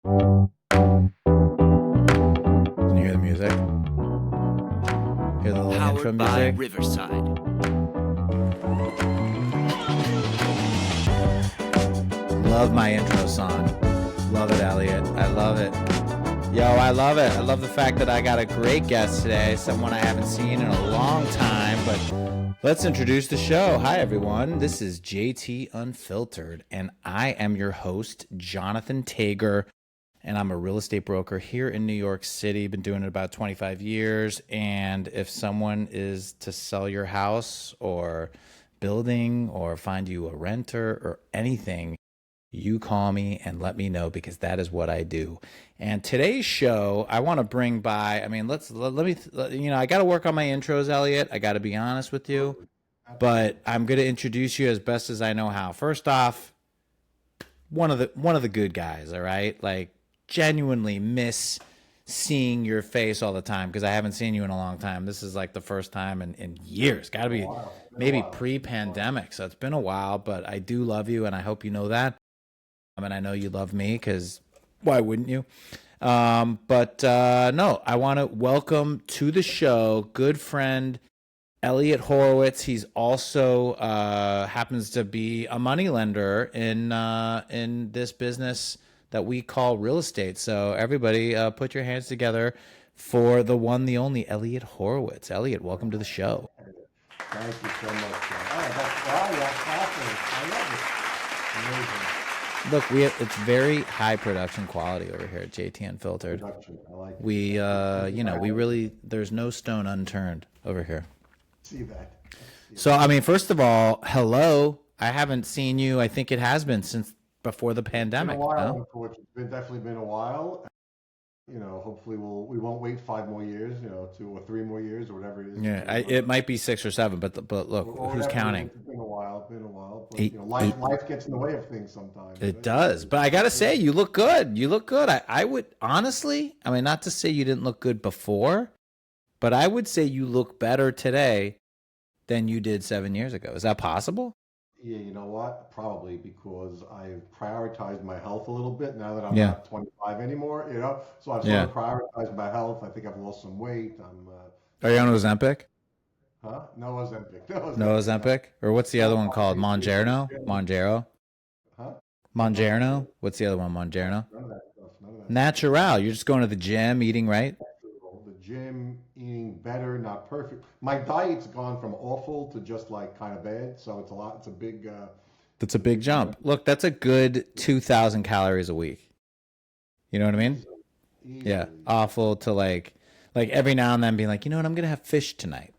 Can you hear the music? Hear the little intro Powered by music? Riverside. Love my intro song. Love it, Elliot. I love it. Yo, I love it. I love the fact that I got a great guest today, someone I haven't seen in a long time, but let's introduce the show. Hi, everyone. This is JT Unfiltered, and I am your host, Jonathan Tager, and I'm a real estate broker here in New York City. Been doing it about 25 years, and if someone is to sell your house or building or find you a renter or anything, you call me and let me know, because that is what I do. And today's show, I want to bring by, I mean, let me, I got to work on my intros, Elliot. I got to be honest with you, but I'm going to introduce you as best as I know how. First off, one of the good guys, all right? Like, genuinely miss seeing your face all the time because I haven't seen you in a long time. This is like the first time in years. Got to be maybe pre-pandemic. So it's been a while, but I do love you, and I hope you know that. I mean, I know you love me, because why wouldn't you? No, I want to welcome to the show good friend Elliot Horowitz. He's also happens to be a moneylender in this business that we call real estate. So everybody, put your hands together for the one, the only Elliot Horowitz. Elliot, welcome to the show. Thank you so much, John. Oh, that's awesome. I love it. Amazing. Look, it's very high production quality over here at JT Unfiltered. Production. I like it. We, we really, there's no stone unturned over here. See that. So, I mean, first of all, hello. I haven't seen you. I think it has been since before the pandemic. It's been a while, No? unfortunately. It's definitely been a while. Hopefully we won't wait 5 more years, 2 or 3 more years or whatever it is. Yeah, it might be 6 or 7, but look, Or who's whatever it counting? is. It's been a while. But, Eight- life gets in the way of things sometimes. It right? does, but I gotta say, you look good. You look good. I would honestly, I mean, not to say you didn't look good before, but I would say you look better today than you did 7 years ago. Is that possible? Yeah, you know what? Probably because I've prioritized my health a little bit now that I'm Yeah. not 25 anymore, So I've sort Yeah. of prioritized my health. I think I've lost some weight. Are you on Ozempic? Huh? No Ozempic. No Ozempic? Or what's the other one called? Yeah. Mongerno? Monjero? Huh? Mongerno? What's the other one? Mongerno? None of that stuff. None of that. Natural. You're just going to the gym, eating right? The gym, eating better, not perfect. My diet's gone from awful to just like kind of bad. So it's a lot. It's a big. That's a big jump. Look, that's a good 2,000 calories a week. You know what I mean? Yeah. Easily. Awful to like every now and then being like, you know what, I'm going to have fish tonight.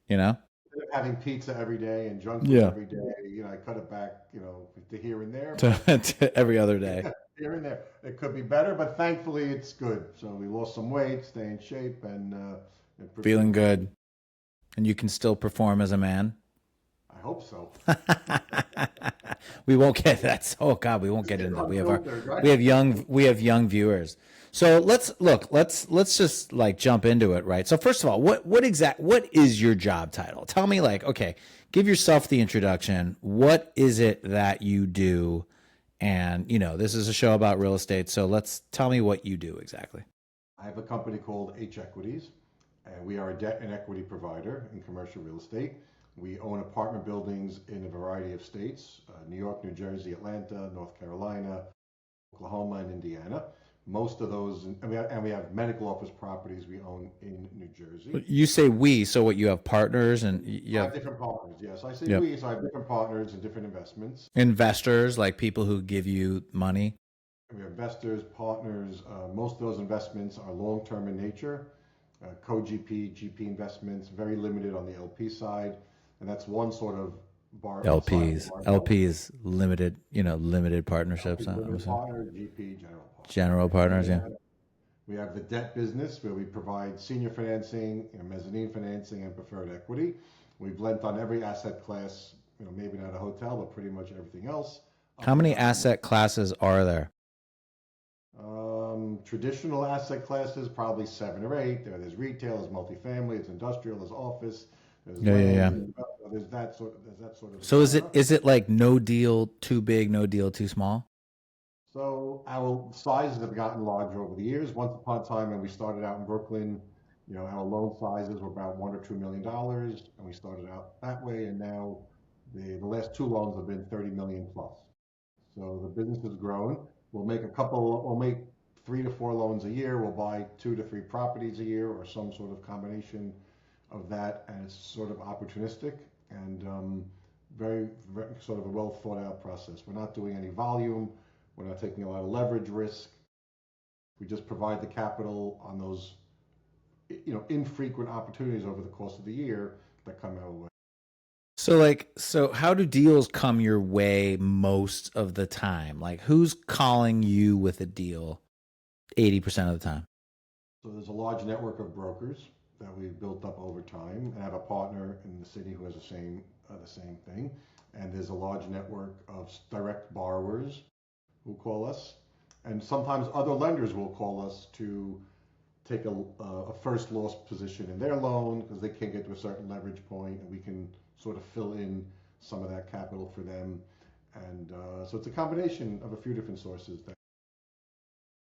You know? Instead of having pizza every day and junk food Yeah. every day, I cut it back, to here and there. To every other day. Here and there. It could be better, but thankfully it's good. So we lost some weight, stay in shape, and Feeling good. And you can still perform as a man. I hope so. We won't get that. Oh God, we won't get into that. Unfiltered, right? We have young viewers. So let's just like jump into it, right? So first of all, what is your job title? Tell me, like, okay, give yourself the introduction. What is it that you do? And this is a show about real estate, so tell me what you do exactly. I have a company called H Equities, and we are a debt and equity provider in commercial real estate. We own apartment buildings in a variety of states: New York, New Jersey, Atlanta, North Carolina, Oklahoma, and Indiana. Most of those, and we have medical office properties we own in New Jersey. You say we, so what? You have partners and you I have have different partners, yes. I say Yep. we, so I have different partners and different investments. investors, like people who give you money. And we have investors, partners. Most of those investments are long-term in nature. Co-GP, GP investments, very limited on the LP side. And that's one sort of bar. LPs, side of the barbell. LPs, limited partnerships. I'm Limited assuming. partner, GP, general partner. General partners, yeah. We have the debt business where we provide senior financing, mezzanine financing, and preferred equity. We've lent on every asset class, maybe not a hotel, but pretty much everything else. How many asset classes are there? Traditional asset classes, probably 7 or 8. There's retail, there's multifamily, there's industrial, there's office, there's Yeah. land, there's that sort of. So is it like no deal too big, no deal too small? So our sizes have gotten larger over the years. Once upon a time, when we started out in Brooklyn, our loan sizes were about $1 or $2 million, and we started out that way. And now the last two loans have been 30 million plus. So the business has grown. We'll make 3 to 4 loans a year. We'll buy 2 to 3 properties a year, or some sort of combination of that, and it's sort of opportunistic and very sort of a well thought out process. We're not doing any volume. We're not taking a lot of leverage risk. We just provide the capital on those, infrequent opportunities over the course of the year that come our way. So how do deals come your way most of the time? Like, who's calling you with a deal 80% of the time? So there's a large network of brokers that we've built up over time, and I have a partner in the city who has the same thing. And there's a large network of direct borrowers who call us, and sometimes other lenders will call us to take a first loss position in their loan because they can't get to a certain leverage point, and we can sort of fill in some of that capital for them. And so it's a combination of a few different sources.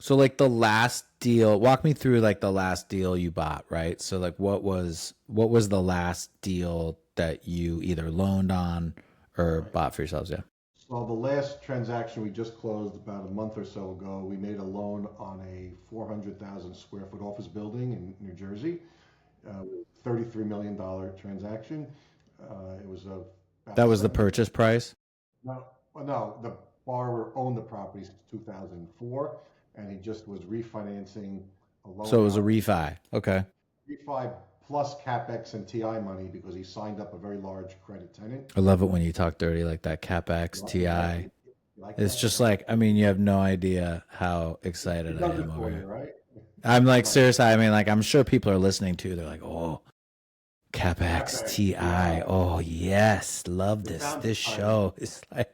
So like the last deal, walk me through like the last deal you bought, right? So like what was the last deal that you either loaned on or bought for yourselves? Yeah. So the last transaction we just closed about a month or so ago, we made a loan on a 400,000 square foot office building in New Jersey, $33 million transaction. It was That was the purchase price? No, well, no, the borrower owned the property since 2004, and he just was refinancing a loan. So it was a refi. Okay. Refi plus CapEx and TI money because he signed up a very large credit tenant. I love it when you talk dirty like that. CapEx, TI. It's that? just like, I mean, you have no idea how excited I am over You, here. right? I'm like, seriously, I mean, like, I'm sure people are listening too. They're like, oh, CapEx, TI. Oh, yes. Love this show. It's like,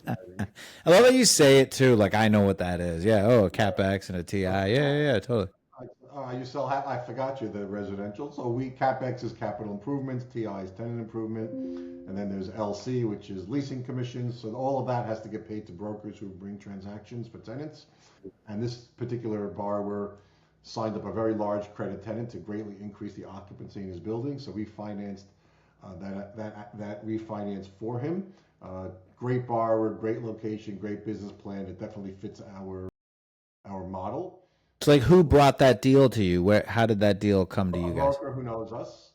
I love how you say it too. Like, I know what that is. Yeah. Oh, a CapEx and a TI. Yeah, totally. You sell. I forgot you the residential. So CapEx is capital improvements, TI is tenant improvement, and then there's LC, which is leasing commissions. So all of that has to get paid to brokers who bring transactions for tenants. And this particular borrower signed up a very large credit tenant to greatly increase the occupancy in his building. So we financed that refinance for him. Great borrower, great location, great business plan. It definitely fits our model. So like, who brought that deal to you? How did that deal come to you guys? A broker who knows us,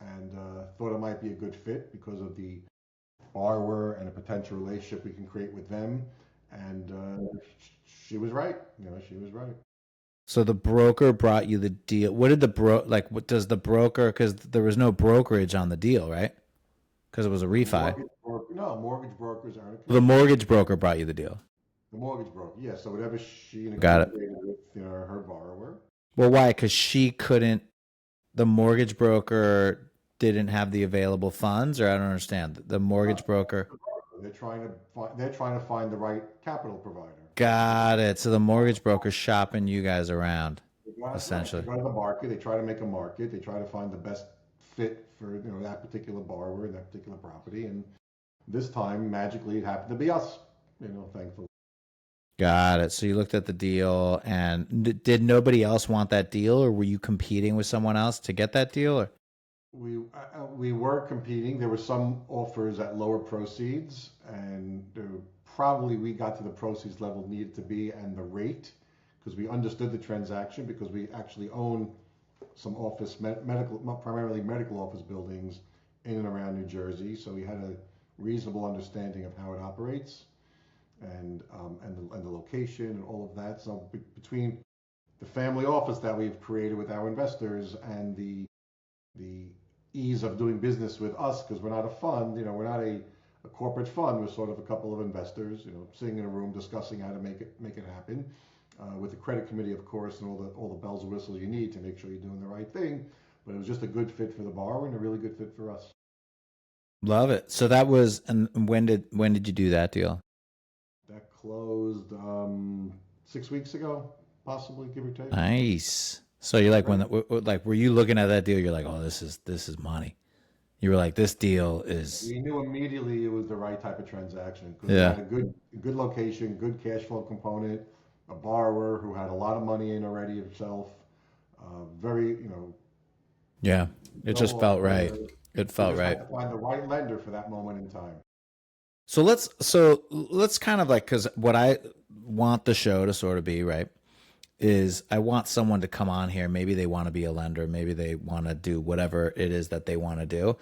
and thought it might be a good fit because of the borrower and a potential relationship we can create with them. And she was right. She was right. So the broker brought you the deal. What did what does the broker, because there was no brokerage on the deal, right? Because it was a refi. Mortgage brokers aren't. The mortgage broker brought you the deal. The mortgage broker, yeah. So whatever she negotiated with her borrower. Well, why? Because she couldn't. The mortgage broker didn't have the available funds, or I don't understand. The mortgage broker. They're trying to find the right capital provider. Got it. So the mortgage broker's shopping you guys around, essentially. They go to the market. They try to make a market. They try to find the best fit for that particular borrower and that particular property. And this time, magically, it happened to be us. Thankfully. Got it. So you looked at the deal, and did nobody else want that deal, or were you competing with someone else to get that deal? Or we were competing. There were some offers at lower proceeds, and probably we got to the proceeds level needed to be and the rate, because we understood the transaction, because we actually own some office medical, primarily medical office buildings in and around New Jersey. So we had a reasonable understanding of how it operates. And the location and all of that. So between the family office that we've created with our investors and the ease of doing business with us, because we're not a fund, we're not a corporate fund. We're sort of a couple of investors, sitting in a room discussing how to make it happen, with the credit committee, of course, and all the bells and whistles you need to make sure you're doing the right thing. But it was just a good fit for the borrower and a really good fit for us. Love it. So that was, and when did you do that deal? That closed 6 weeks ago, possibly, give or take. Nice. So you're like, were you looking at that deal? You're like, oh, this is money. You were like, this deal is, We knew immediately it was the right type of transaction because we yeah, had a good location, good cash flow component, a borrower who had a lot of money in already himself, very, yeah. It no just felt right. offer. It We felt just right. had to find the right lender for that moment in time. So let's kind of like, because what I want the show to sort of be, right, is I want someone to come on here. Maybe they want to be a lender. Maybe they want to do whatever it is that they want to do.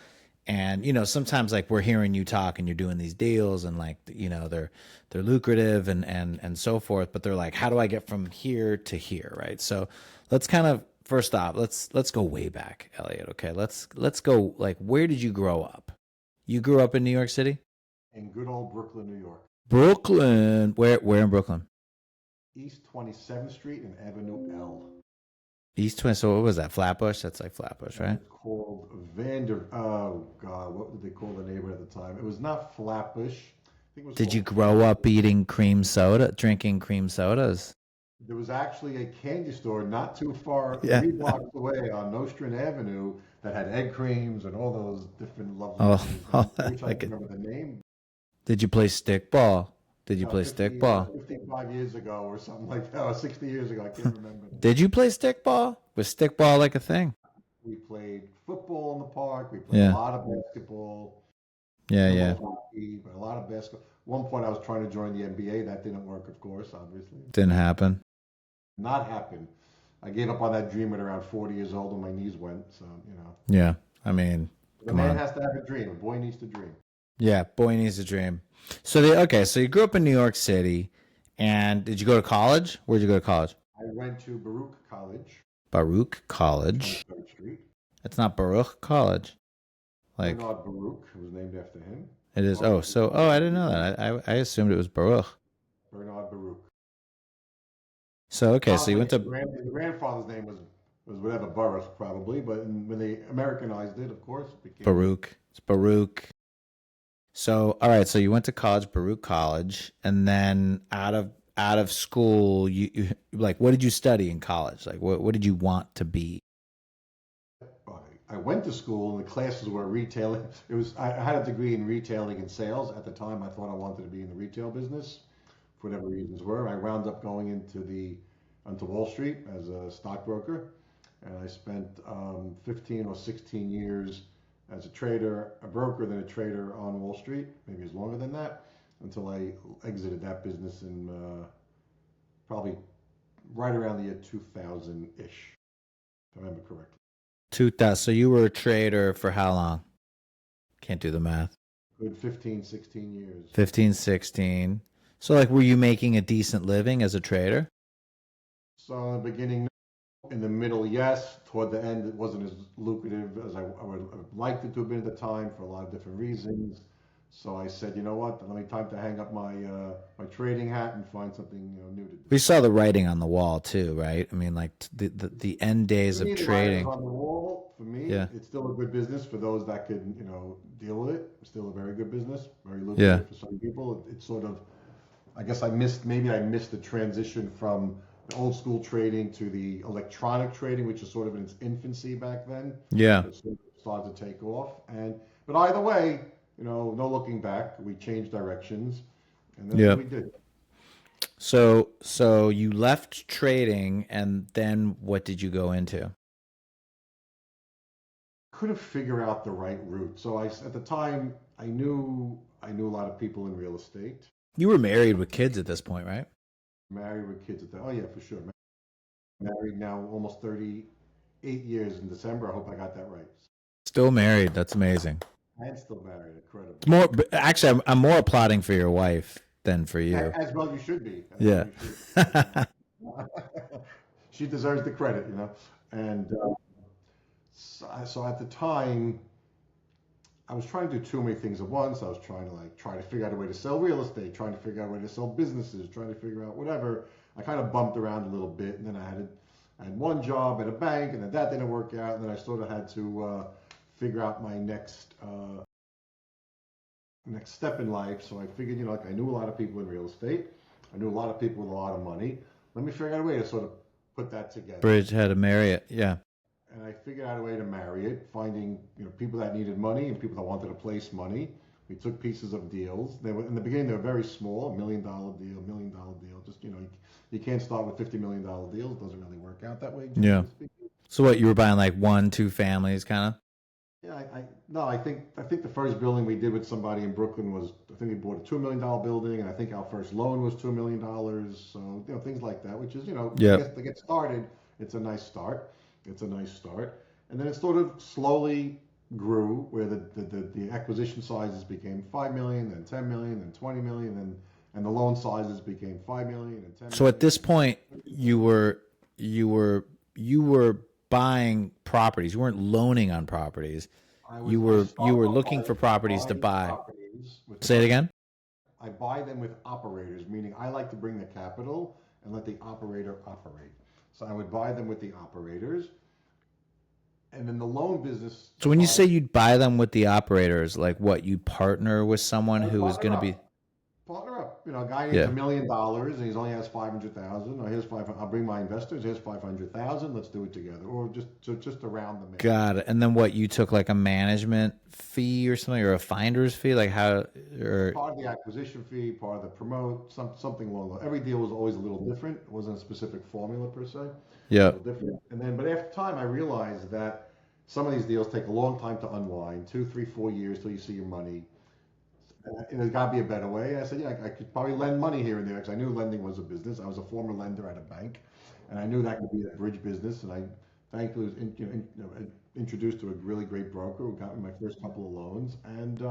And sometimes like we're hearing you talk and you're doing these deals and like they're lucrative and so forth. But they're like, how do I get from here to here, right? So let's kind of first off, let's go way back, Elliot. Okay, let's go like, where did you grow up? You grew up in New York City? In good old Brooklyn, New York. Brooklyn. Where in Brooklyn? East 27th Street and Avenue L. East Twin. So what was that? Flatbush? That's like Flatbush, And right? it's called oh God, what did they call the neighborhood at the time? It was not Flatbush. I think it was Did you called grow up eating cream soda, drinking cream sodas? There was actually a candy store not too far, Yeah. 3 blocks away on Nostrand Avenue that had egg creams and all those different lovely Oh, things. I wish I like could it. remember the name. Did you play stickball? Did you No, play stickball? 55 years ago or something like that, or 60 years ago. I can't remember. Did you play stickball? Was stickball like a thing? We played football in the park. We played a Yeah. lot of basketball, Yeah, no yeah. much hockey, but a lot of basketball. One point I was trying to join the NBA. That didn't work, of course, obviously. Didn't happen. Not happen. I gave up on that dream at around 40 years old when my knees went. So, Yeah. I mean, the come man on. has to have a dream. A boy needs to dream. Yeah, boy needs a dream. Okay, so you grew up in New York City, and did you go to college? Where'd you go to college? I went to Baruch College, Baruch College. 23rd Street. It's not Baruch College. Like Bernard Baruch, who was named after him. it is. I didn't know that. I assumed it was Baruch. Bernard Baruch. So okay, so you Probably went to his grandfather's name was whatever, Baruch, probably, but when they Americanized it, of course, it became Baruch. It's Baruch. So all right, so you went to college, Baruch College, and then out of school, you like what did you study in college? Like what did you want to be? I went to school and the classes were retailing. I had a degree in retailing and sales. At the time, I thought I wanted to be in the retail business, for whatever reasons were. I wound up going onto Wall Street as a stockbroker, and I spent 15 or 16 years as a trader, a broker, then a trader on Wall Street, maybe it's longer than that, until I exited that business in probably right around the year 2000-ish, if I remember correctly. 2000. So you were a trader for how long? Can't do the math. Good 15, 16 years. 15, 16. So like were you making a decent living as a trader? So in the beginning, in the middle, yes. Toward the end, it wasn't as lucrative as I would have liked it to have been at the time for a lot of different reasons. So I said, you know what? Let me time to hang up my trading hat and find something new to do. We saw the writing on the wall too, right? I mean, like the end days For me, of the writing's trading. on the wall. For me, Yeah. it's still a good business for those that could, deal with it. It's still a very good business, very Yeah. lucrative for some people. It's sort of, I guess I missed the transition from the old school trading to the electronic trading, which is sort of in its infancy back then. Yeah. It sort of started to take off. But either way, no looking back. We changed directions, and that's Yeah. what we did. So you left trading and then what did you go into? Couldn't figure out the right route. So at the time, I knew a lot of people in real estate. You were married with kids at this point, right? Married with kids at that. Oh yeah, for sure. Married now almost 38 years in December. I hope I got that right. Still married. That's amazing. And still married. Incredible. Actually, I'm more applauding for your wife than for you. As well you should be. Yeah. She deserves the credit, And so at the time, I was trying to do too many things at once. I was trying to figure out a way to sell real estate, trying to figure out a way to sell businesses, trying to figure out whatever. I kind of bumped around a little bit, and then I had one job at a bank, and then that didn't work out, and then I sort of had to figure out my next step in life. So I figured, I knew a lot of people in real estate. I knew a lot of people with a lot of money. Let me figure out a way to sort of put that together. Bridge had to marry it. Yeah. and I figured out a way to marry it, finding people that needed money and people that wanted to place money. We took pieces of deals. They were in the beginning. They were very small, $1 million deal, $1 million deal. Just you can't start with $50 million deals. It doesn't really work out that way. Yeah. Generally speaking. So what, you were buying like 1, 2 families kind of? Yeah, no, I think the first building we did with somebody in Brooklyn was, I think we bought a $2 million building, and I think our first loan was $2 million. So things like that, which is Yeah. to get started, it's a nice start. It's a nice start, and then it sort of slowly grew where the acquisition sizes became 5 million, then 10 million, then 20 million, and the loan sizes became 5 million and 10 So million. at this point, you were buying properties. You weren't loaning on properties. You were looking for properties to buy. Say it again. I buy them with operators, meaning I like to bring the capital and let the operator operate. So I would buy them with the operators, and then the loan business. So when you say you'd buy them with the operators, like what, you'd partner with someone who was going to be. Partner up. A guy needs Yeah. $1 million and he only has 500,000. Or here's 500. I'll bring my investors. Here's 500,000. Let's do it together. Or just around the. Got it. And then what, you took like a management fee or something, or a finder's fee, like how, or Part of the acquisition fee, part of the promote, something along those. Every deal was always a little different. It wasn't a specific formula per se. yeah. A little different. But after time, I realized that some of these deals take a long time to unwind, 2, 3, 4 years till you see your money. And there's got to be a better way. I said, yeah, I could probably lend money here and there because I knew lending was a business. I was a former lender at a bank, and I knew that could be a bridge business. And I thankfully was introduced to a really great broker who got me my first couple of loans, and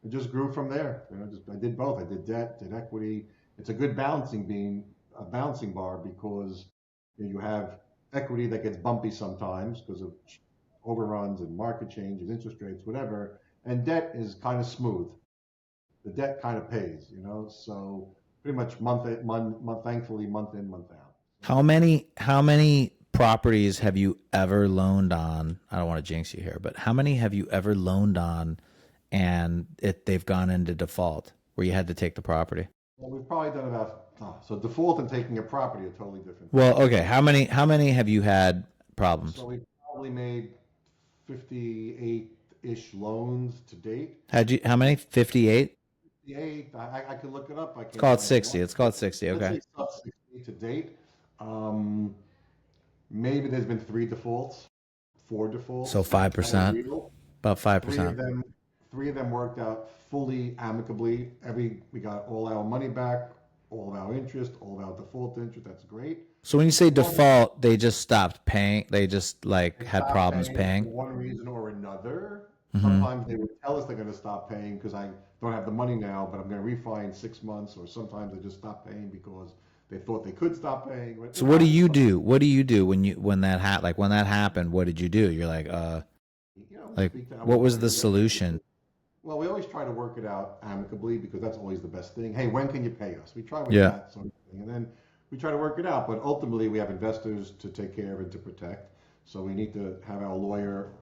it just grew from there. I did both. I did debt, did equity. It's a good bouncing bar because you have equity that gets bumpy sometimes because of overruns and market changes, interest rates, whatever. And debt is kind of smooth. The debt kind of pays, So pretty much thankfully month in, month out. How many properties have you ever loaned on? I don't want to jinx you here, but how many have you ever loaned on and they've gone into default where you had to take the property? Well, we've probably done about so default and taking a property are totally different. Well, okay. How many have you had problems? So we've probably made 58-ish loans to date. How many? 58? 58. I could look it up. I can't Call it 60. Let's call it 60. Let's Okay. say sub 60 to date. Maybe there's been 3 defaults, 4 defaults. So 5%. About 5%. Three of them worked out fully amicably. We got all our money back, all of our interest, all of our default interest. That's great. So when you say default, they just stopped paying. They just They had stopped problems for paying. one reason or another. Mhm. Sometimes they would tell us they're going to stop paying because I don't have the money now, but I'm going to refi in 6 months. Or sometimes they just stop paying because they thought they could stop paying. So what do you do? What do you do when that happened? What did you do? You're like, what was the solution? Well, we always try to work it out amicably because that's always the best thing. Hey, when can you pay us? We try with Yeah. that sort of thing, and then we try to work it out. But ultimately, we have investors to take care of and to protect. So we need to have our lawyer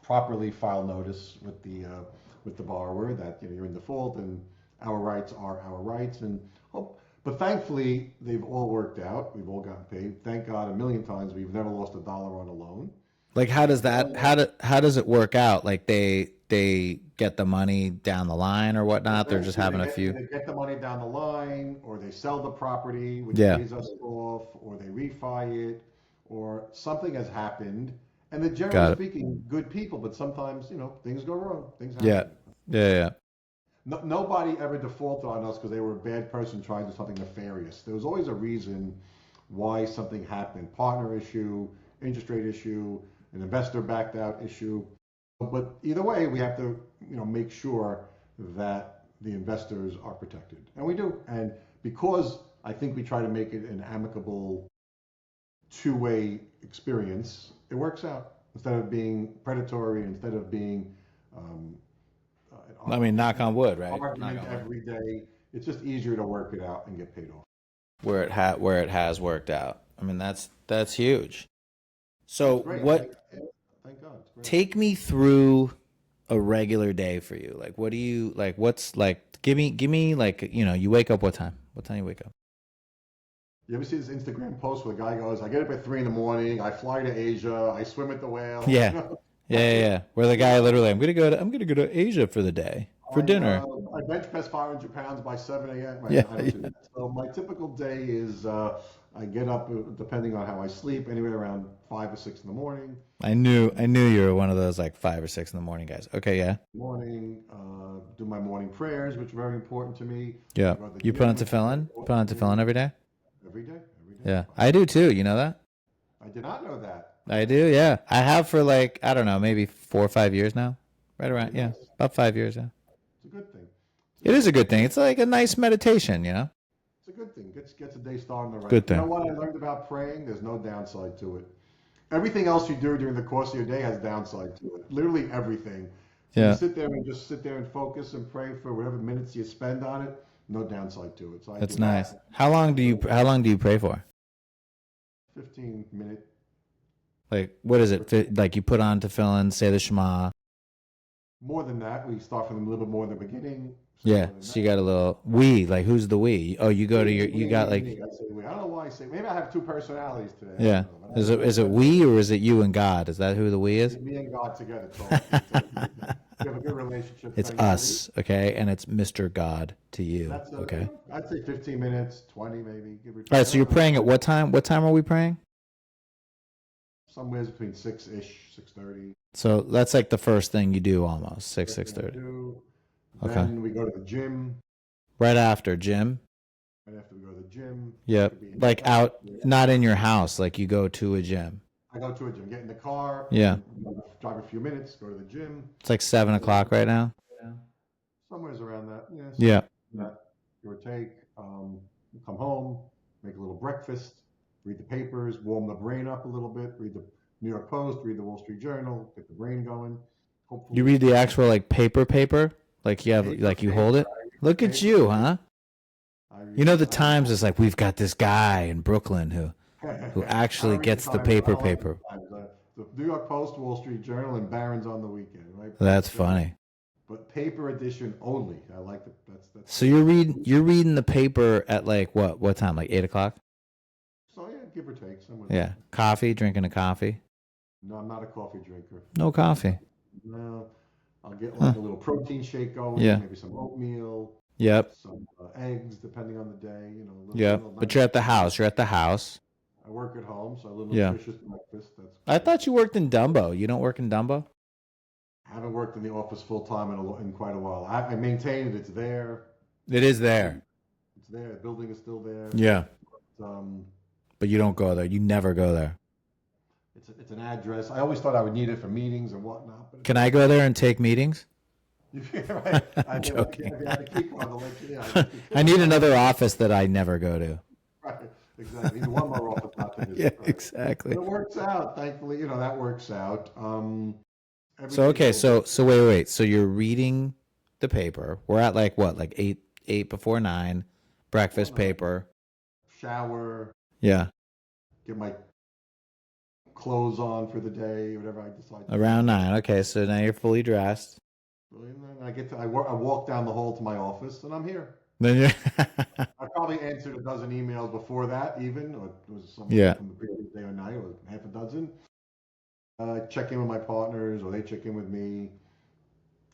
properly file notice with the borrower that you're in default and our rights are our rights. But thankfully, they've all worked out. We've all gotten paid. Thank God, a million times we've never lost $1 on a loan. Like, how does it work out? Like they get the money down the line or whatnot? They're just having a few. They get the money down the line, or they sell the property, which Yeah. pays us off, or they refi it, or something has happened. And they're Got generally it. speaking good people, but sometimes things go wrong. Things happen. Yeah. Yeah. Nobody ever defaulted on us because they were a bad person trying to do something nefarious. There was always a reason why something happened: partner issue, interest rate issue, an investor backed out issue. But either way, we have to make sure that the investors are protected, and we do. And because I think we try to make it an amicable, two-way experience, it works out. Instead of being predatory, instead of being I mean, knock on wood, right? argument Knock on wood. every day, it's just easier to work it out and get paid off. Where it has worked out. I mean, that's huge. So Great. Thank God. It's great. take me through a regular day for you. Like, what do you like? What's like? Give me like, you wake up what time? What time you wake up? You ever see this Instagram post where the guy goes, "I get up at 3 in the morning, I fly to Asia, I swim at the whale." Yeah. Yeah, yeah, yeah. Where the guy literally, I'm gonna go to Asia for the day for dinner. I bench press 500 pounds by 7 a.m. Yeah, I don't do that. So my typical day is I get up, depending on how I sleep, anywhere around 5 or 6 in the morning. I knew you were one of those like 5 or 6 in the morning guys. Okay, yeah, Do my morning prayers, which are very important to me. yeah. I go to the You put on gym tefillin? Put on tefillin every day? every day, every day. Yeah, I do too. You know that? I did not know that. I do. Yeah, I have for like I don't know, maybe 4 or 5 years now. Right Very around, yeah, nice. about 5 years. Yeah, It's a good thing. It's a it is good a thing. good thing. It's like a nice meditation. It's a good thing. Gets a day started on the right. Good You know thing. what I learned about praying? There's no downside to it. Everything else you do during the course of your day has downside to it. Literally everything. So you Yeah, sit there and just sit there and focus and pray for whatever minutes you spend on it. No downside to it. So I do that's nice. that. How long do you pray for? 15 minute. Like, what is it? Like, you put on tefillin, say the Shema. More than that, we start from a little bit more in the beginning. Say Yeah. more than So that. you got a little we. Like, who's the we? Oh, you go to your. You got like. I say we. I don't know why I say. Maybe I have two personalities today. I don't Yeah. know. But Is it we or is it you and God? Is that who the we is? me and God together talking. So we have a good relationship, It's thankfully. us, okay, and it's Mr. God to you, That's okay. I'd say 15 minutes, 20 maybe, give or All take. right. I So you're don't know. praying at what time? What time are we praying? Somewhere between 6-ish, 6:30. So that's like the first thing you do, almost six First six thing I thirty. do. Okay. Then we go to the gym. Right after gym. Right after we go to the gym, that Yep. could be Like anytime. out, not in your house. Like you go to a gym. I go to a gym, get in the car, Yeah. drive a few minutes, go to the gym. It's like 7 o'clock right now. Somewhere's around that. Yeah, Yeah. somewhere around that, give or take. Come home, make a little breakfast, read the papers, warm the brain up a little bit, read the New York Post, read the Wall Street Journal, get the brain going. You Hopefully, read the actual like paper, like you have, paper, like you hold it. I read the Look at paper. you, huh? I read You know, the I read Times is like, we've got this guy in Brooklyn who I actually read gets the Times. I don't like paper. the Times. The New York Post, Wall Street Journal, and Barron's on the weekend, right? That's funny. But paper edition only. I like the that's So you're reading the paper at like what time? Like 8 o'clock? so yeah, give or take somewhere. Yeah. Coffee, drinking a coffee. No, I'm not a coffee drinker. No coffee. No, I'll get Huh. like a little protein shake going, Yeah. maybe some oatmeal, Yep. some eggs, depending on the day. You know, Yep. little But nice. you're at the house. You're at the house. I work at home, so a little Yeah. nutritious breakfast. That's I great. thought you worked in Dumbo. You don't work in Dumbo? I haven't worked in the office full time in quite a while. I maintain it. It's there. It is there. It's there. The building is still there. Yeah. Um, But you don't go there. You never go there. it's an address. I always thought I would need it for meetings and whatnot, but Can I go there and take meetings? right. I'm joking. If you have a key card, I'll let you in. I need another office that I never go to. Right, exactly. Need one more office not to visit. Yeah, Right. exactly. But it works out. Thankfully, that works out. Every So day okay, is a little so wait. So you're reading the paper. We're at like what? Like eight before 9. Breakfast bit. paper. Shower, Yeah. get my clothes on for the day, whatever I decide to do. Around 9. Okay, so now you're fully dressed. And then I walk down the hall to my office, and I'm here. Then you I probably answered a dozen emails before that, even, or it was something Yeah. from the previous day or night, or half a dozen. Check in with my partners, or they check in with me.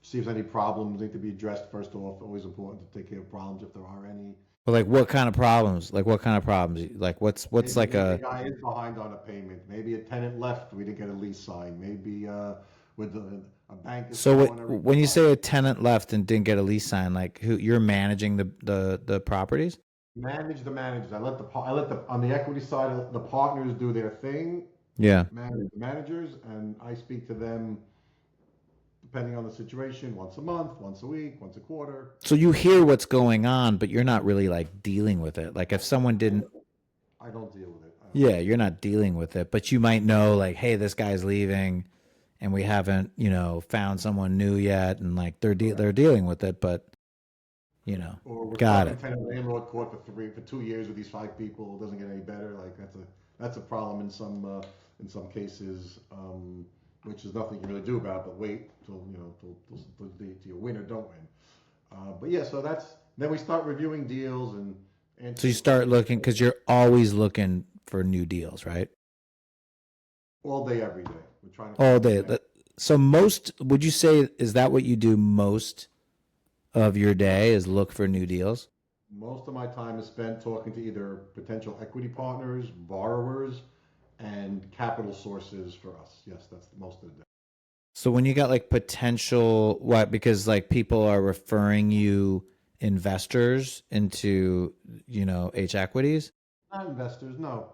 See if there's any problems need to be addressed first off. Always important to take care of problems if there are any. But like what kind of problems? Like what kind of problems? Like what's Maybe like the a guy is behind on a payment. Maybe a tenant left. We didn't get a lease signed. Maybe with a bank is so slowing when you everything say a tenant left and didn't get a lease sign, like who you're managing the properties? manage the managers. On the equity side, the partners do their thing. Yeah. Manage the managers, and I speak to them depending on the situation, once a month, once a week, once a quarter. So you hear what's going on, but you're not really like dealing with it. Like if someone didn't, I don't deal with it. yeah, you're not dealing with it, but you might know like, hey, this guy's leaving, and we haven't, found someone new yet, and like they're dealing with it, but Or we're got stuck it. in tenant landlord court for 2 years with these 5 people. It doesn't get any better. Like that's a problem in some cases, which is nothing you can really do about. But wait till till you win or don't win. But yeah, so then we start reviewing deals, and So you answering start questions looking because you're always looking for new deals, right? all day, every day. We're trying to All find the day. next. So most, would you say, is that what you do most of your day is look for new deals? Most of my time is spent talking to either potential equity partners, borrowers, and capital sources for us. Yes, that's most of the day. So when you got like potential, what, because like people are referring you investors into, H equities? Not investors, no.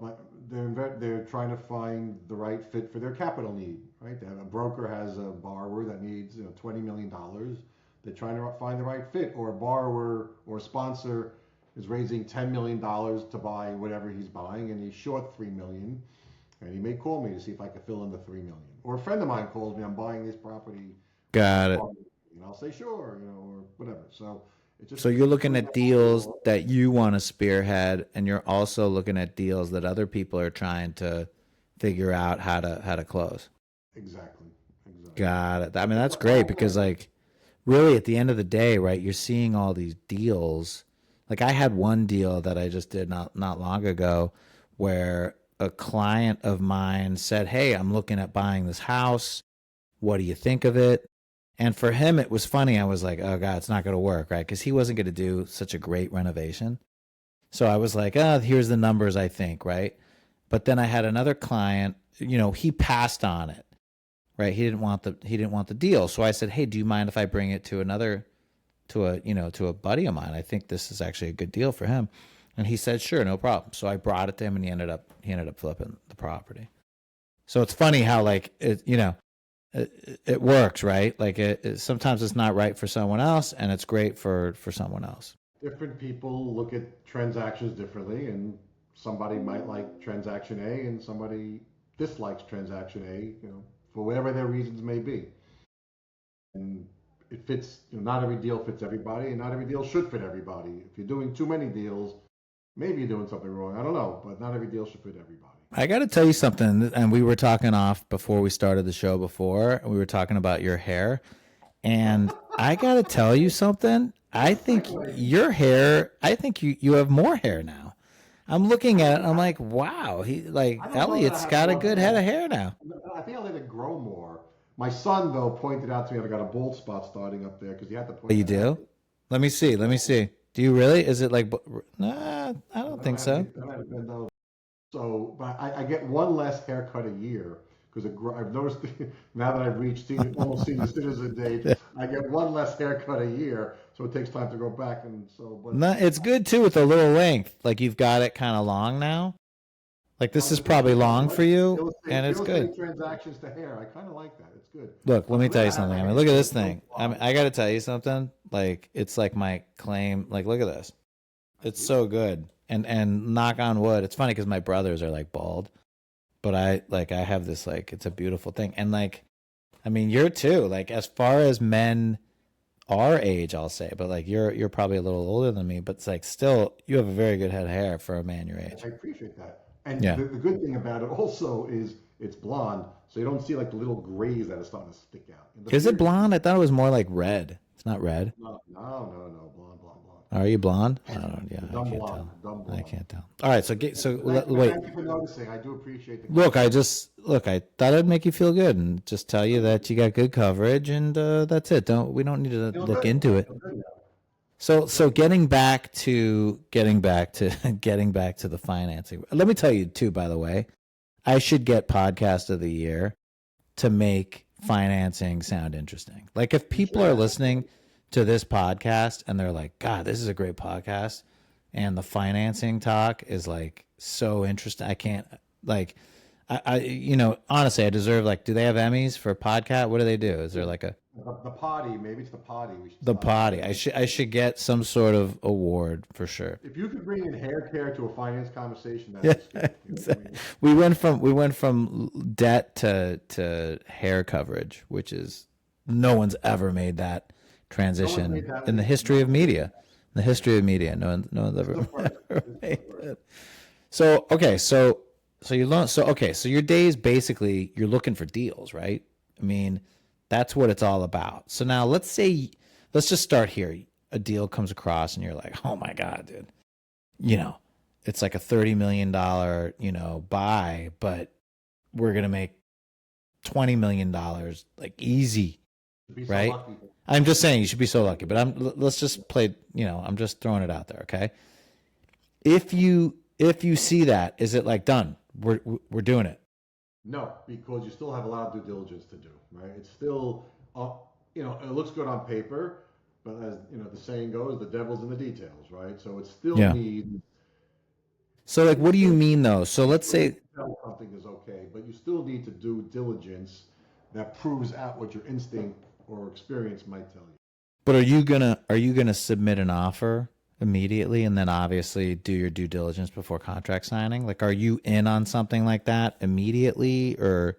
They're trying to find the right fit for their capital need, right? They have a broker has a borrower that needs $20 million. They're trying to find the right fit, or a borrower or a sponsor is raising $10 million to buy whatever he's buying, and he's short 3 million, and he may call me to see if I can fill in the 3 million. Or a friend of mine calls me, I'm buying this property with my Got it. partner, and I'll say sure, or whatever. So it just So you're it's looking really at deals that you want to spearhead, and you're also looking at deals that other people are trying to figure out how to close. exactly, exactly. Got it. I mean, that's great because like really at the end of the day, right, you're seeing all these deals. Like I had one deal that I just did not long ago where a client of mine said, "Hey, I'm looking at buying this house. What do you think of it?" And for him, it was funny. I was like, "Oh God, it's not going to work, right?" Because he wasn't going to do such a great renovation. So I was like, "Oh, here's the numbers, I think, right?" But then I had another client. He passed on it, right? He didn't want the deal. So I said, "Hey, do you mind if I bring it to another to a buddy of mine? I think this is actually a good deal for him." And he said, "Sure, no problem." So I brought it to him, and he ended up flipping the property. So it's funny how like it works, right? Like sometimes it's not right for someone else, and it's great for someone else. Different people look at transactions differently, and somebody might like transaction A, and somebody dislikes transaction A, for whatever their reasons may be. And it fits, not every deal fits everybody, and not every deal should fit everybody. If you're doing too many deals, maybe you're doing something wrong. I don't know, but not every deal should fit everybody. I got to tell you something, and we were talking off before we started the show. Before we were talking about your hair, and I got to tell you something. I think your hair. I think you have more hair now. I'm looking at it. I'm like, wow. I don't know that I Elliot's have got a more good head hair. of hair now. I think I let it grow more. My son, though, pointed out to me I got a bald spot starting up there because he had to Oh, point you that out. do? Let me see. Let me see. Do you really? Is it like? Nah, I don't think so. I might have been those. So, but I get one less haircut a year because I've noticed now that I've reached almost senior citizen age, I get one less haircut a year. So it takes time to go back, and so, but No, it's good too with a little length. Like you've got it kind of long now. Like this is probably long for you, and it's real good. estate transactions to hair. I kind of like that. It's good. Look, let me Once tell again, you I had something. my I mean, hair look at so this so thing. I mean, far. I got to tell you something. Like it's like my claim. Like look at this. It's so good. And knock on wood. It's funny because my brothers are like bald, but I have this like it's a beautiful thing. And like I mean, you're too. Like as far as men our age, I'll say, but like you're probably a little older than me, but it's like still you have a very good head of hair for a man your I age. appreciate that. And Yeah. the good thing about it also is it's blonde, so you don't see like the little grays that are starting to stick out. In the Is it beard, you do. blonde? I thought it was more like red. It's not red. No, no, no, no, blonde, blonde, blonde. Are you blonde? I don't. Yeah, I Dumb can't blonde, tell. dumb I blonde. can't tell. All right. So But wait. thank you for noticing. I do appreciate the Look, compliment. I thought I'd make you feel good and just tell you that you got good coverage, and that's it. We don't need to Feel look good. into I it. feel good now. So getting back to the financing. Let me tell you too. By the way, I should get podcast of the year to make financing sound interesting. Like if You people are should. listening to this podcast and they're like, "God, this is a great podcast," and the financing talk is like so interesting. I can't like, honestly, I deserve like. Do they have Emmys for podcast? What do they do? Is there like a The potty, maybe it's the potty. We should the start potty? calling I it. should I should get some sort of award for sure. If you could bring in hair care to a finance conversation, that'd Yeah, be scary. I mean, we went from debt to hair coverage, which is no one's ever made that no one's transition made that. in the No history of one's made media. that. In the history of media, no one's This is the ever, first. ever This is the made first. that. So okay, so you learn. So okay, so your days basically you're looking for deals, right? I mean, that's what it's all about. So now let's just start here. A deal comes across, and you're like, oh my god, dude. you know, it's like a $30 million, buy, but we're going to make $20 million like easy, To be so right? lucky. I'm just saying you should be so lucky, but let's just play, I'm just throwing it out there, okay? If you see that, is it like done? We're doing it. No, because you still have a lot of due diligence to do, right? It's still, it looks good on paper, but as the saying goes, the devil's in the details, right? So it still Yeah. needs, So like it what do you still mean though? So let's say tell something is okay, but you still need to do diligence that proves out what your instinct or experience might tell you. but are you gonna submit an offer immediately and then obviously do your due diligence before contract signing? Like are you in on something like that immediately or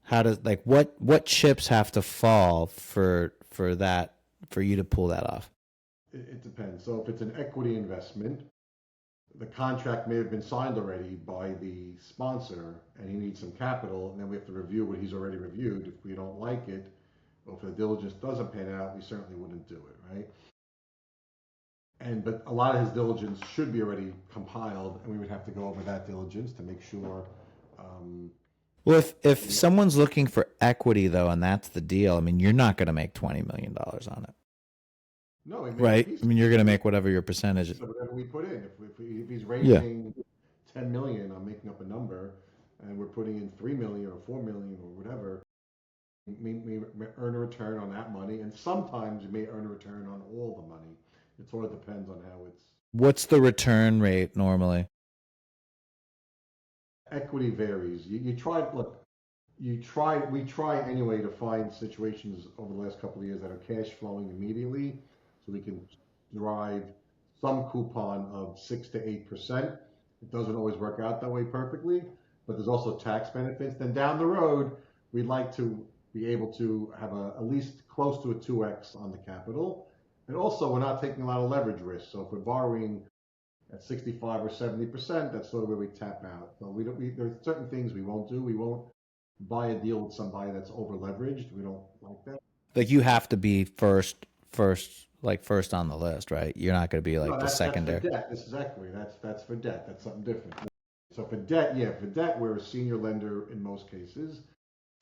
how does like what chips have to fall for that for you to pull that off? It depends. So if it's an equity investment, the contract may have been signed already by the sponsor and he needs some capital, and then we have to review what he's already reviewed. If we don't like it, or if the diligence doesn't pan out, we certainly wouldn't do it, right? But a lot of his diligence should be already compiled, and we would have to go over that diligence to make sure. Um, Well, if someone's looking for equity though, and that's the deal, I mean, you're not going to make $20 million on it, no, we make a right? piece I mean, you're going to make whatever your percentage is. of whatever we put in. If he's Yeah. raising 10 million, I'm making up a number, and we're putting in 3 million or 4 million or whatever, we earn a return on that money, and sometimes you may earn a return on all the money. It sort of depends on how it's. What's the return rate normally? Equity varies. You try, look, we try anyway to find situations over the last couple of years that are cash flowing immediately, so we can derive some coupon of 6 to 8%. It doesn't always work out that way perfectly, but there's also tax benefits. Then down the road, we'd like to be able to have at least close to a 2x on the capital. And also, we're not taking a lot of leverage risk. So if we're borrowing at 65 or 70%, that's sort of where we tap out. So there are certain things we won't do. We won't buy a deal with somebody that's over leveraged. We don't like that. Like you have to be first on the list, right? You're not going to be No, like the that's for secondary. debt. This is equity. That's for debt. That's something different. So for debt, yeah, for debt, we're a senior lender in most cases.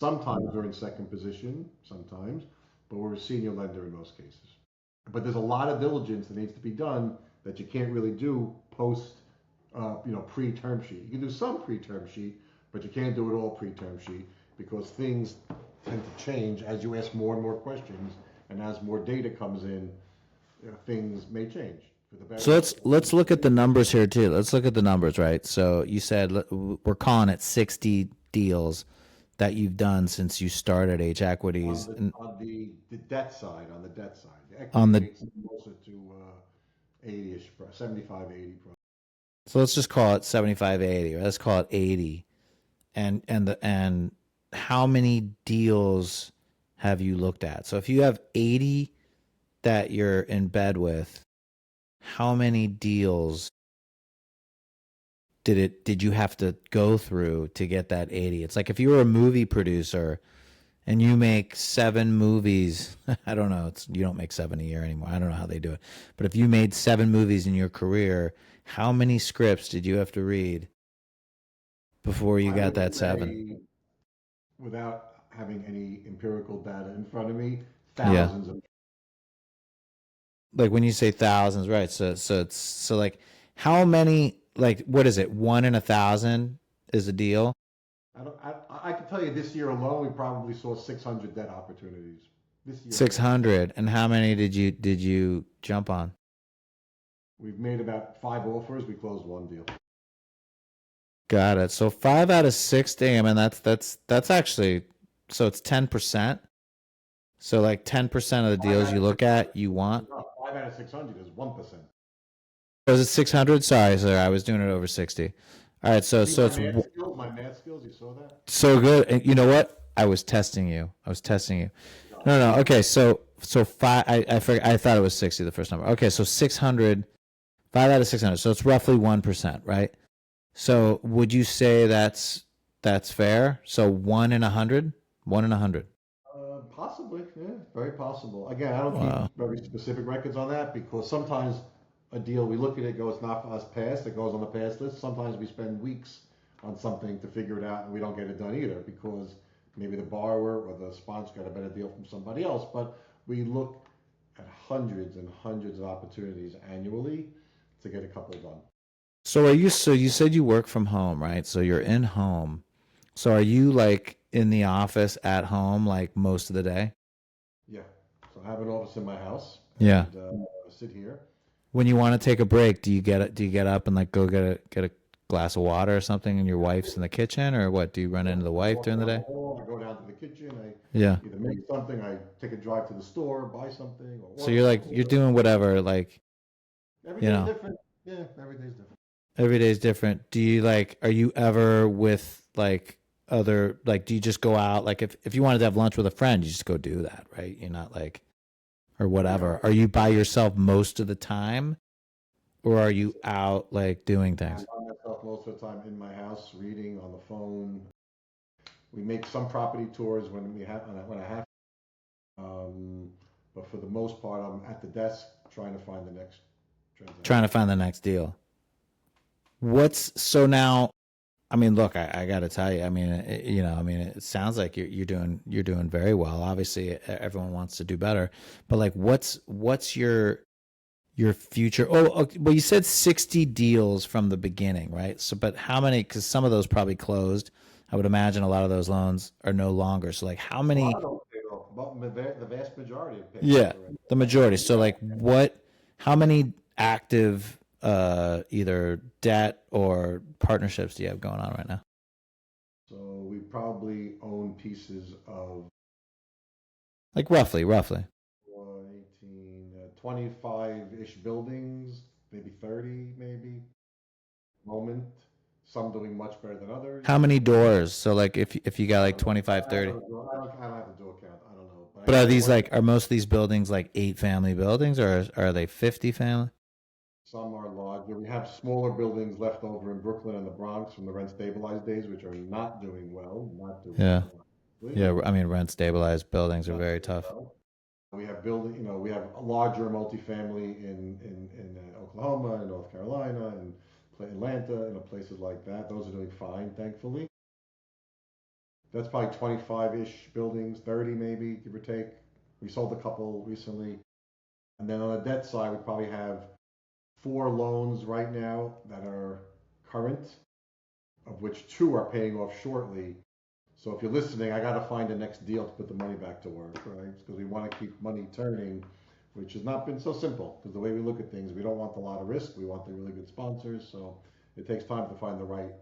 Sometimes we're in second position, sometimes, but we're a senior lender in most cases. But there's a lot of diligence that needs to be done that you can't really do post, pre-term sheet. You can do some pre-term sheet, but you can't do it all pre-term sheet because things tend to change as you ask more and more questions, and as more data comes in, things may change for the better. So let's look at the numbers here too. Let's look at the numbers, right? So you said we're calling it 60 deals that you've done since you started H Equities. On the debt side, the On equity the rates closer to 80-ish, 75, 80. So let's just call it 75, 80, or let's call it 80. And how many deals have you looked at? So if you have 80 that you're in bed with, how many deals did you have to go through to get that 80? It's like if you were a movie producer and you make 7 movies, I don't know, you don't make 7 a year anymore. I don't know how they do it. But if you made 7 movies in your career, how many scripts did you have to read before you I got would that say, 7? without having any empirical data in front of me, Yeah. thousands of. Like when you say thousands, right? So like how many, like what is it? 1 in 1,000 is a deal. I can tell you this year alone, we probably saw 600 debt opportunities this year alone. 600. And how many did you jump on? We've made about 5 offers. We closed 1 deal. Got it. So 5 out of 60. I mean, that's actually, so it's 10%. So like 10% of the deals you look at, you want. 5 out of 600 is 1%. Was it 600? Sorry, I was doing it over 60. All right, so See, it's my math skills, you saw that? so good. And you know what? I was testing you. No. Okay, so 5. I forgot, I thought it was 60 the first number. Okay, so 600, 5 out of 600. So it's roughly 1%, right? So would you say that's fair? So 1 in 100, 1 in 100. Possibly, yeah, very possible. Again, I don't Wow. keep very specific records on that because sometimes a deal, we look at it, go, it's not for us, pass, it goes on the pass list. Sometimes we spend weeks on something to figure it out and we don't get it done either because maybe the borrower or the sponsor got a better deal from somebody else. But we look at hundreds and hundreds of opportunities annually to get a couple done. So you said you work from home, right? So you're in home. So are you like in the office at home like most of the day? Yeah. So I have an office in my house Yeah. and sit here. When you want to take a break, do you get up and like go get a glass of water or something and your wife's in the kitchen or what? Do you run into the I wife walk during the down day? the hall, I go down to the kitchen, I Yeah. either make something, I take a drive to the store, buy something, or So order you're something. doing whatever, like, Every you day's know, different. Yeah, every day's different. every day's different. Do you like, are you ever with like other, like, do you just go out? Like if you wanted to have lunch with a friend, you just go do that, right? You're not like, or Yeah, whatever. Are you by yourself most of the time or are you out like doing I'm things? by myself most of the time in my house, reading on the phone. We make some property tours when I have, um, but for the most part, I'm at the desk trying to find the next Trying transaction. to find the next deal. What's so now? I mean, look, I got to tell you. I mean, I mean, it sounds like you're doing very well. Obviously, everyone wants to do better, but like, what's your future? Oh, okay, well, you said 60 deals from the beginning, right? So, but how many? Because some of those probably closed. I would imagine a lot of those loans are no longer. So, like, how A lot many? of them paid off, but the vast majority have paid off Yeah, already. the majority. So, like, what? How many active either debt or partnerships do you have going on right now? So we probably own pieces of Like roughly. 25-ish buildings, maybe 30, maybe, moment. Some doing much better than others. How many doors? So like if you got I like don't know. 25, I 30. don't know. I don't have the door count. I don't know. But I But are know these like are most of these buildings like 8 family buildings or are they 50 family? some are larger. We have smaller buildings left over in Brooklyn and the Bronx from the rent stabilized days, which are not doing well. Not doing Yeah. well. Honestly. Yeah, I mean rent stabilized buildings are Not very doing tough. well. We have we have a larger multifamily in Oklahoma and North Carolina and Atlanta and places like that. Those are doing fine, thankfully. That's probably 25-ish buildings, 30 maybe, give or take. We sold a couple recently. And then on the debt side, we probably have 4 loans right now that are current, of which 2 are paying off shortly. So if you're listening, I got to find the next deal to put the money back to work, right? Because we want to keep money turning, which has not been so simple. Because the way we look at things, we don't want a lot of risk. We want the really good sponsors. So it takes time to find the right.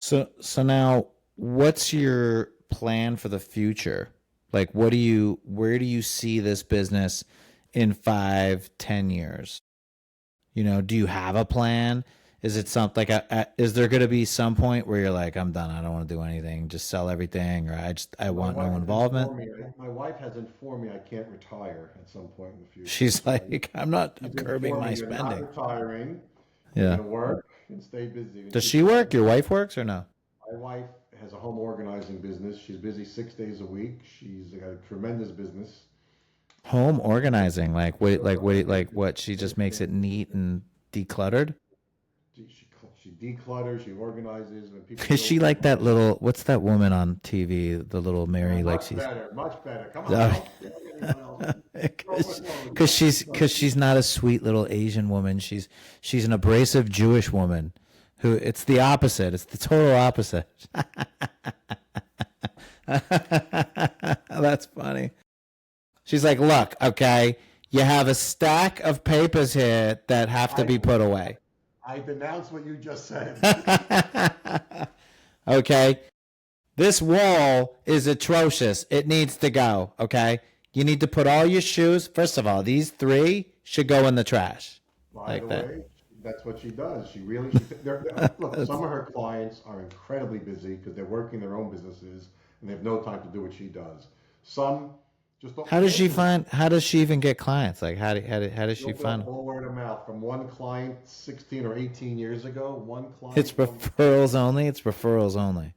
So now what's your plan for the future? Like where do you see this business in 5, 10 years? Do you have a plan? Is it something like is there going to be some point where you're like, I'm done. I don't want to do anything. Just sell everything, or I My want no wife has involvement. informed me. My wife has informed me I can't retire at some point in the future. She's So like, I'm she's curbing informed my me you're not spending. retiring. You're Yeah. going to work and stay busy and Does keep she the work? money. Your wife works or no? My wife has a home organizing business. She's busy 6 days a week. She's got a tremendous business. Home organizing, like Organizing. what? She just makes it neat and decluttered. She declutters. She organizes. When people Is get she over the like that holidays, little? What's that woman on TV? The little Mary, like much she's. better, much better. Come on, Oh, don't get anyone else. Don't put no, because she's not a sweet little Asian woman. She's an abrasive Jewish woman, who it's the opposite. It's the total opposite. That's funny. She's like, look, okay, you have a stack of papers here that have to I be put away. I denounce what you just said. Okay, this wall is atrocious. It needs to go. Okay, you need to put all your shoes. First of all, these 3 should go in the trash, By the like that. way, that's what she does. Look. Some of her clients are incredibly busy because they're working their own businesses and they have no time to do what she does. Some just don't How does care she too much. find? How does she even get clients? Like how does she Built up find them? all word of mouth from one client 16 or 18 years ago. One It's client, referrals only. It's referrals only.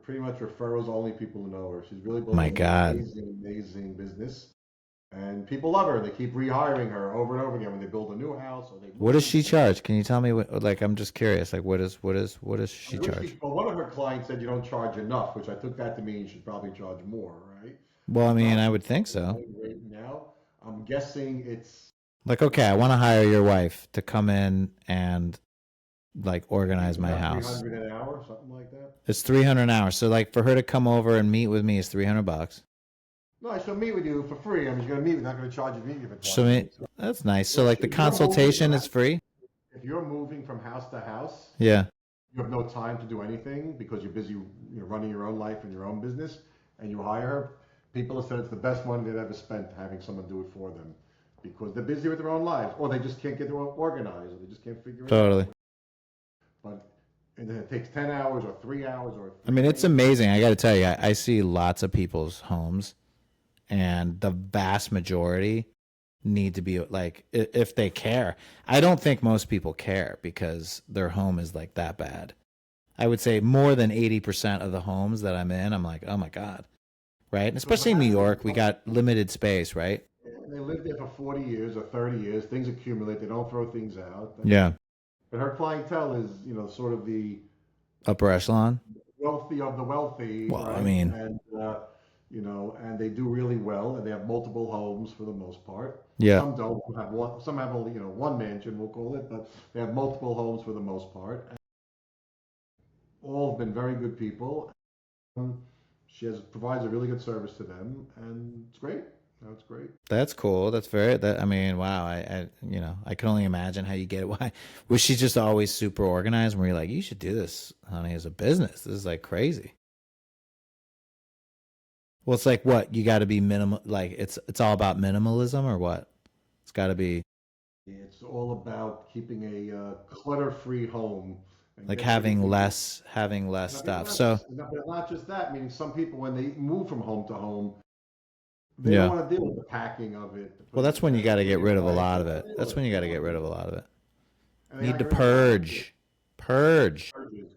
pretty much referrals only people who know her. She's really built My an God. amazing business. And people love her. They keep rehiring her over and over again when they build a new house or they What does move. she charge? Can you tell me what? Like, I'm just curious. Like, what does I she wish charge? well, one of her clients said you don't charge enough, which I took that to mean you should probably charge more, right? Well, I I'm mean, not I sure would think what the so. going rate now. I'm guessing it's Like, okay, I want to hire your wife to come in and like I think organize it's my about house. 300 an hour, something like that. It's 300 an hour. So like for her to come over and meet with me is 300 bucks. No, she'll meet with you for free. I mean, she's going to meet. We're not going to charge you meet you for So 20 minutes. that's nice. So If, like the if you're moving consultation is free. if you're moving from house to house, Yeah. you have no time to do anything because you're busy, running your own life and your own business, and you hire her. People have said it's the best money they've ever spent having someone do it for them because they're busy with their own lives, or they just can't get their own organized, or they just can't figure it out. Totally. But and then it takes 10 hours or 3 hours or I three mean, it's days. amazing. I got to tell you, I see lots of people's homes, and the vast majority need to be like, if they care. I don't think most people care because their home is like that bad. I would say more than 80% of the homes that I'm in, I'm like, oh my God. Right. And Because what especially in New happens York, we got limited space, right? they live there for 40 years or 30 years. Things accumulate. They don't throw things out. Yeah. But her clientele is, sort of the Upper echelon. wealthy of the wealthy, Well, I right? mean, And they do really well, and they have multiple homes for the most part. yeah. Some don't have one. Some have only, one mansion, we'll call it, but they have multiple homes for the most part. And all have been very good people. Um, she provides a really good service to them, and it's great. No, it's great. That's cool. That's very, that, I mean, wow. I can only imagine how you get it. Why was she just always super organized? Where you're like, you should do this, honey, as a business. This is like crazy. Well, it's like what you got to be minimal. Like it's all about minimalism or what? It's got to be It's all about keeping a clutter-free home and like getting everything. having less Not, stuff. not So just not just that. Meaning, some people when they move from home to home, they don't yeah. want to deal with the packing of it, Well, putting that's it when you back, got to get putting it rid of a away. They lot don't of want it. to deal That's with when you it. They got don't to get want to rid deal of a with it. lot of it. And they Need got to rid of a lot of it. purge, purge. Purges.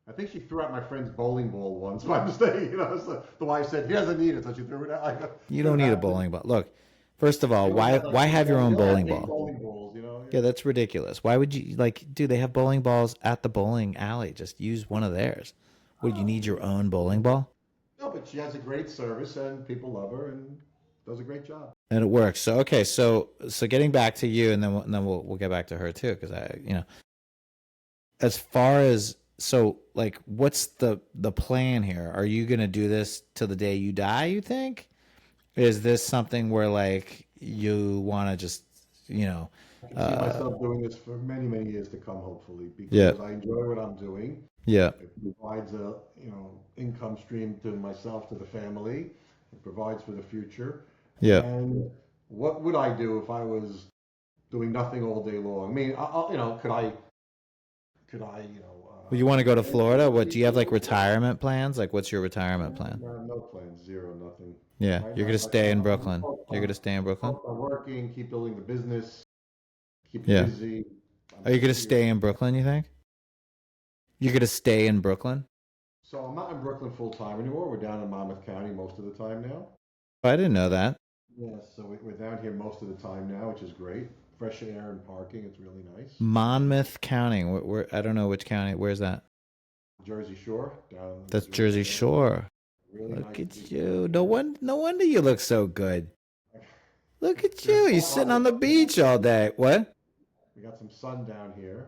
I think she threw out my friend's bowling ball once by mistake. So the wife said he doesn't need it, so she threw it out. You don't Could need a happen. bowling ball. Look, first of all, She always had like why eight have your bowling. own They only had bowling eight ball? bowling balls. Yeah, that's ridiculous. Why would you like, dude? They have bowling balls at the bowling alley. Just use one of theirs. Would you need your own bowling ball? No, but she has a great service and people love her and does a great job. And it works. So okay, so getting back to you, and then we'll get back to her too, because as far as so like, what's the plan here? Are you gonna do this till the day you die? You think? Is this something where like you want to just you know, I can see uh, myself doing this for many, many years to come, hopefully, yeah, because I enjoy what I'm doing. yeah, It provides a, income stream to myself, to the family. It provides for the future. yeah. And what would I do if I was doing nothing all day long? I mean, could I, Well, you want to go to rent Florida? What do you have like people? retirement plans? Like, what's your retirement No, plan? no, no plans, zero, nothing. Yeah, Right you're now, gonna like I stay said, in I'm Brooklyn. focused You're on, gonna stay in Brooklyn. working, keep building the business, keep it Yeah. busy. Are you gonna You know, stay in Brooklyn? You think you're gonna stay in Brooklyn? so I'm not in Brooklyn full time anymore. We're down in Monmouth County most of the time now. Oh, I didn't know that. Yes, so we're down here most of the time now, which is great. Fresh air and parking, it's really nice. Monmouth County. I don't know which county. Where's that? Jersey Shore, down That's Jersey Jersey Shore. Shore. Really Look nice at big you. area. No wonder you look so good. Look at you. There's You're sun sitting all on the the time. beach all day. What? We got some sun down here,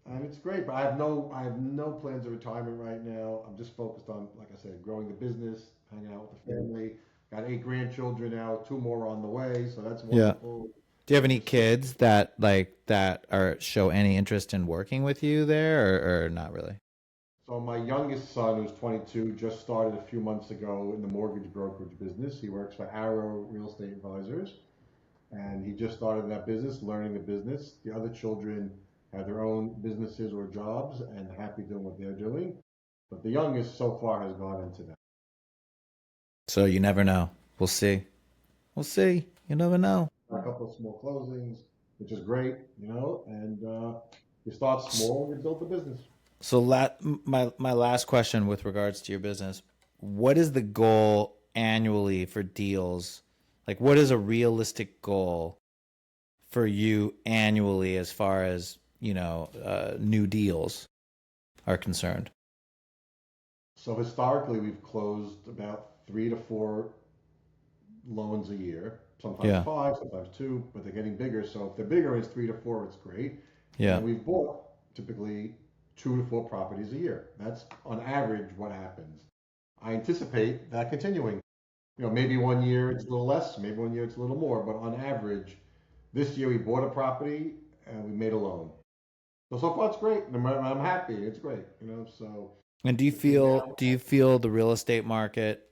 and it's great. But I have no plans of retirement right now. I'm just focused on, like I said, growing the business, hanging out with the family. Got 8 grandchildren now, two more on the way, so that's Yeah. wonderful. Do you have any Just sit. kids that are show any interest in working with you there, or not really? So my youngest son, who's 22, just started a few months ago in the mortgage brokerage business. He works for Arrow Real Estate Advisors, and he just started in that business, learning the business. The other children have their own businesses or jobs and happy doing what they're doing. But the youngest so far has gone into that. So you never know. We'll see. We'll see. You never know. A couple of small closings, which is great, and you start small and you build the business. So my last question with regards to your business, what is the goal annually for deals? Like, what is a realistic goal for you annually as far as, new deals are concerned? So historically, we've closed about 3 to 4 loans a year. Sometimes Yeah. 5, sometimes 2, but they're getting bigger. So if they're bigger, it's 3 to 4. It's great. Yeah. And we've bought typically 2 to 4 properties a year. That's on average what happens. I anticipate that continuing. Maybe one year it's a little less, maybe one year it's a little more, but on average, this year we bought a property and we made a loan. So far it's great. I'm happy. It's great. So And do you the thing feel now, do you feel the real estate market?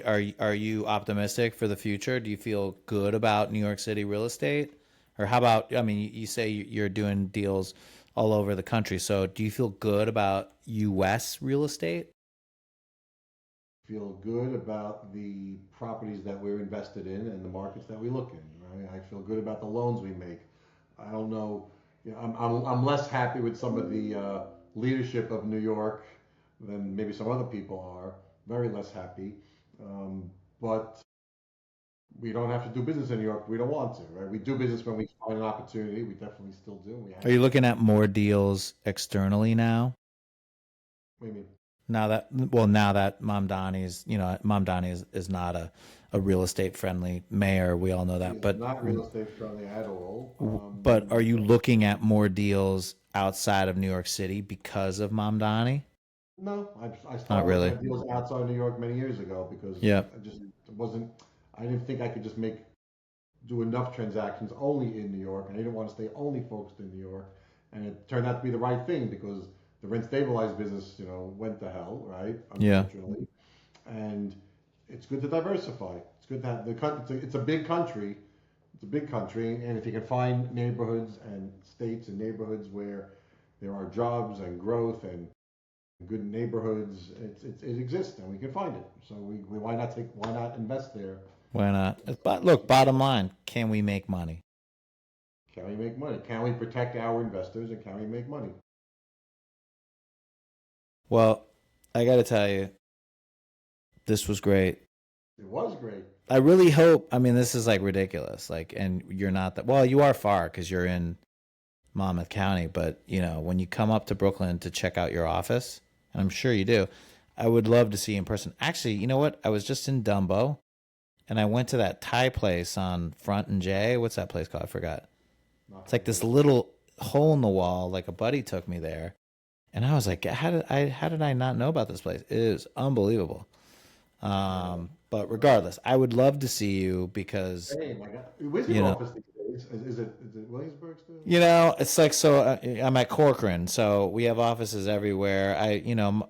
Are you optimistic for the future? Do you feel good about New York City real estate? Or how about, I mean, you say you're doing deals all over the country. So do you feel good about US real estate? feel good about the properties that we're invested in and the markets that we look in. Right? I feel good about the loans we make. I don't know. I'm less happy with some of the leadership of New York than maybe some other people are. Very less happy. But we don't have to do business in New York. We don't want to, right? We do business when we find an opportunity. We definitely still do. We Are have. you looking at more deals externally now? What do you mean? Now that Mamdani is not a real estate friendly mayor. We all know that. It's not real estate friendly at all. But are you looking at more deals outside of New York City because of Mamdani? No, I Not started looking really. at deals outside New York many years ago because Yeah. I just wasn't. I didn't think I could just do enough transactions only in New York. I didn't want to stay only focused in New York, and it turned out to be the right thing because the rent stabilized business, went to hell, right? Yeah. Unfortunately, and it's good to diversify. It's good to have it's a big country. It's a big country, and if you can find neighborhoods and states and neighborhoods where there are jobs and growth and good neighborhoods, it exists and we can find it. So why not invest there? Why not? But look, bottom line, can we make money? Can we make money? Can we protect our investors and can we make money? Well, I got to tell you, this was great. It was great. I really hope. I mean, this is like ridiculous. Like, and you're not that. Well, you are far because you're in Monmouth County. But when you come up to Brooklyn to check out your office, and I'm sure you do, I would love to see you in person. Actually, you know what? I was just in Dumbo, and I went to that Thai place on Front and J. What's that place called? I forgot. It's like this little hole in the wall. Like a buddy took me there, and I was like, how did I not know about this place? It is unbelievable. But regardless, I would love to see you because Hey, my God. Where's your office these days? Is it Williamsburg still? it's like so. I'm at Corcoran, so we have offices everywhere.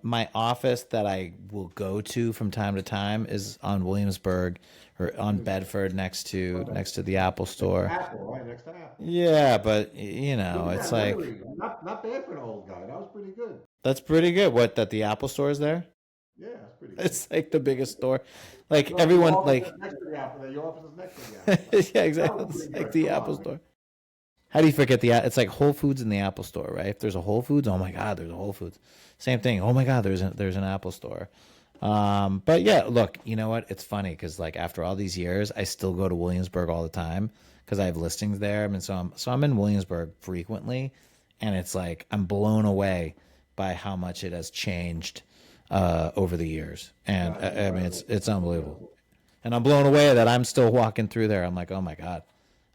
My office that I will go to from time to time is on Williamsburg or on Bedford, next to the Apple store. Apple, right next to Apple. Yeah, but Look at it's that like memory. Not bad for an old guy. That was pretty good. that's pretty good. What, that the Apple store is there? Yeah, it's pretty good. It's like the biggest store. Like No, everyone, your office like is next to the Apple. Your office is next to the Apple. yeah, That exactly. was It's pretty like good. the Come Apple on, store. How do you forget it's like Whole Foods in the Apple store, right? If there's a Whole Foods, oh my God, there's a Whole Foods. Same thing. Oh my God, there's an Apple store. But yeah, look, you know what? It's funny because like after all these years, I still go to Williamsburg all the time because I have listings there. I mean, so I'm in Williamsburg frequently, and it's like I'm blown away by how much it has changed over the years, and I mean it's unbelievable. And I'm blown away that I'm still walking through there. I'm like, oh my God.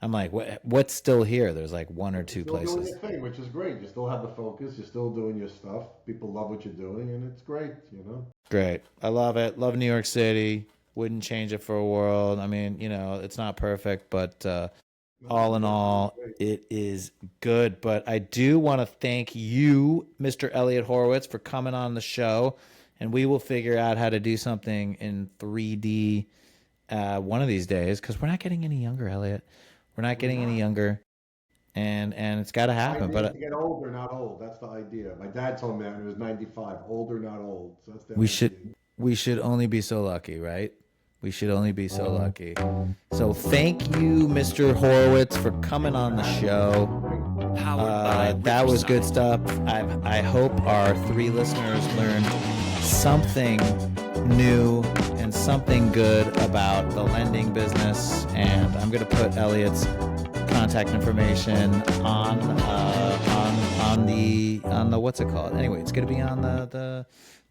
I'm like, what's still here? There's like one or two You're still doing places. your thing, which is great. You still have the focus. You're still doing your stuff. People love what you're doing, and it's great. Great. I love it. Love New York City. Wouldn't change it for a world. I mean, it's not perfect, but all in all, it is good. But I do want to thank you, Mr. Elliot Horowitz, for coming on the show. And we will figure out how to do something in 3D one of these days because we're not getting any younger, Elliot. We're not getting any younger, and it's got to happen. The idea is But to get older, not old. That's the idea. My dad told me that when he was 95. Older, not old. So that's the we idea. should only be so lucky, right? We should only be so lucky. So thank you, Mr. Horowitz, for coming on the show. That was good stuff. I hope our 3 listeners learned something new and something good about the lending business. And I'm going to put Elliot's contact information on the what's it called? Anyway, it's going to be on the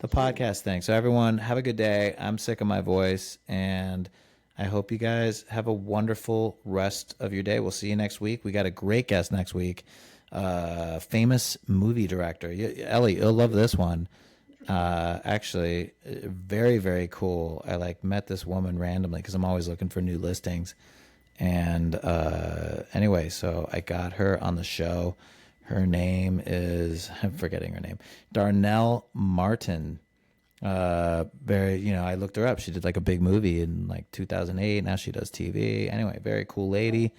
podcast thing. So everyone, have a good day. I'm sick of my voice, and I hope you guys have a wonderful rest of your day. We'll see you next week. We got a great guest next week. Famous movie director. Ellie, you'll love this one. Actually, very, very cool. I met this woman randomly because I'm always looking for new listings. And anyway, so I got her on the show. Her name is, I'm forgetting her name, Darnell Martin. I looked her up. She did like a big movie in like 2008. Now she does TV. Anyway, very cool lady.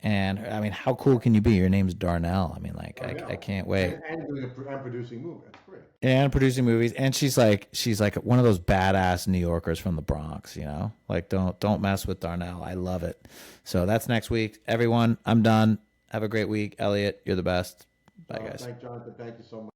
And I mean, how cool can you be? Your name's Darnell. I mean, like, I can't wait. And producing movies. That's great. And producing movies. And she's like one of those badass New Yorkers from the Bronx, you know? Like, don't mess with Darnell. I love it. So that's next week. Everyone, I'm done. Have a great week. Elliot, you're the best. Bye, guys. Jonathan. Thank you so much.